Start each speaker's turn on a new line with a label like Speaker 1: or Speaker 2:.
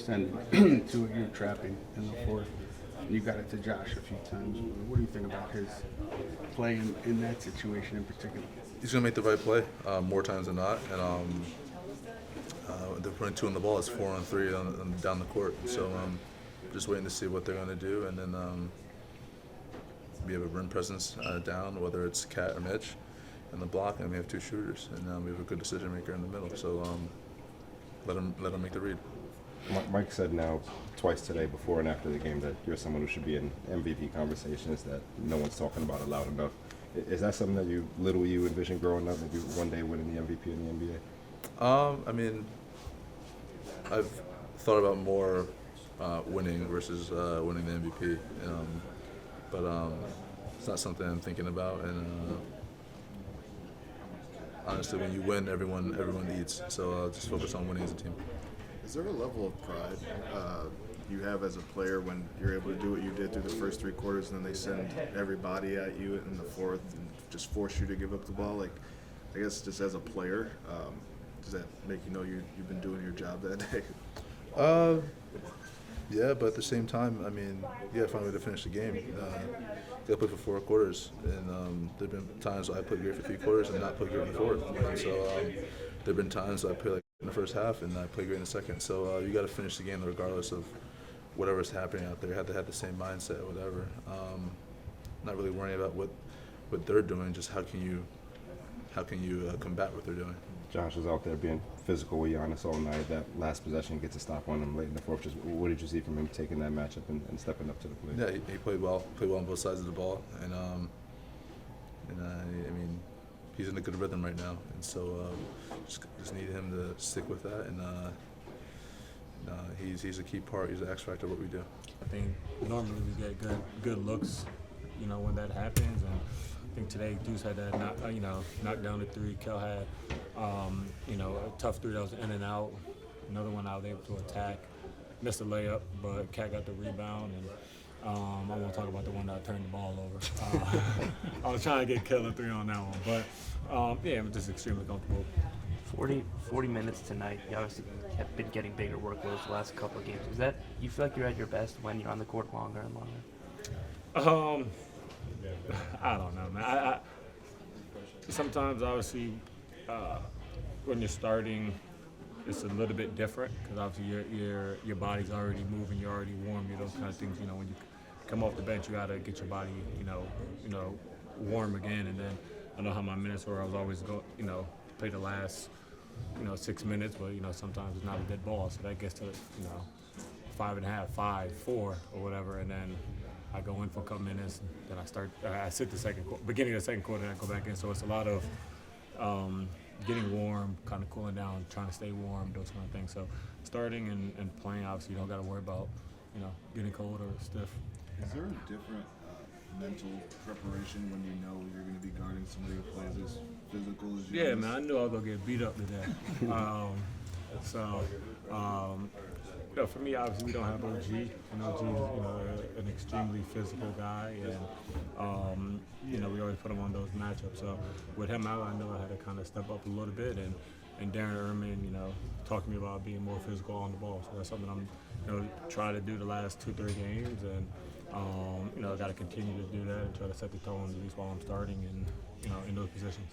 Speaker 1: percent to it. You're trapping in the fourth. You got it to Josh a few times. What do you think about his play in that situation in particular?
Speaker 2: He's going to make the right play more times than not. And they're putting 2 on the ball. It's 4 on 3 down the court. So just waiting to see what they're going to do. And then we have a rim presence down, whether it's Cat or Mitch. In the block, and we have 2 shooters. And we have a good decision maker in the middle. So let him make the read.
Speaker 3: Mike said now twice today, before and after the game, that you're someone who should be in MVP conversations that no one's talking about it loud enough. Is that something that you envision growing up, maybe one day winning the MVP in the NBA?
Speaker 2: I mean, I've thought about more winning versus winning the MVP, but it's not something I'm thinking about. And honestly, when you win, everyone eats. So just focus on winning as a team.
Speaker 4: Is there a level of pride you have as a player when you're able to do what you did through the first 3 quarters, and then they send everybody at you in the fourth and just force you to give up the ball? Like, I guess just as a player, does that make you know you've been doing your job that day?
Speaker 2: Yeah, but at the same time, I mean, you got to find a way to finish the game. You got to play for 4 quarters, and there've been times I played great for 3 quarters and not played great in the fourth. And so there've been times I played like in the first half and I played great in the second. So you got to finish the game regardless of whatever's happening out there. You have to have the same mindset, or whatever. Not really worrying about what they're doing. Just how can you combat what they're doing.
Speaker 3: Josh was out there being physical with Giannis all night. That last possession gets a stop on him late in the fourth. Just what did you see from him taking that matchup and stepping up to the plate?
Speaker 2: Yeah, he played well. Played well on both sides of the ball, and I mean, he's in a good rhythm right now, and so just need him to stick with that. And he's a key part. He's the X factor of what we do.
Speaker 5: I think normally we get good looks, when that happens. And I think today Deuce had that knock down the 3. Kel had a tough 3 that was in and out. Another one I was able to attack. Missed a layup, but Cat got the rebound. And I won't talk about the one that turned the ball over. I was trying to get Kel a 3 on that one, but yeah, I'm just extremely comfortable.
Speaker 6: 40 minutes tonight. You obviously have been getting bigger workloads the last couple of games. Is that you feel like you're at your best when you're on the court longer and longer?
Speaker 5: I don't know, man. I sometimes obviously when you're starting, it's a little bit different because obviously your body's already moving, you're already warm, those kind of things. When you come off the bench, you gotta get your body, warm again. And then I know how my minutes were. I was always play the last 6 minutes, but sometimes it's not a dead ball, so that gets to 5.5, 5, 4, or whatever, and then I go in for a couple minutes, then I sit the beginning of the second quarter, and I go back in. So it's a lot of getting warm, kind of cooling down, trying to stay warm, those kind of things. So starting and playing, obviously, you don't got to worry about getting cold or stiff.
Speaker 4: Is there a different mental preparation when you know you're going to be guarding somebody who plays as physical as you?
Speaker 5: Yeah, man, I knew I was going to get beat up today. For me, obviously, we don't have OG. OG is an extremely physical guy, and we always put him on those matchups. So with him out, I know I had to kind of step up a little bit, and Darren Erman, talked to me about being more physical on the ball. So that's something I'm, trying to do the last 2-3 games, and I got to continue to do that and try to set the tone at least while I'm starting and in those positions.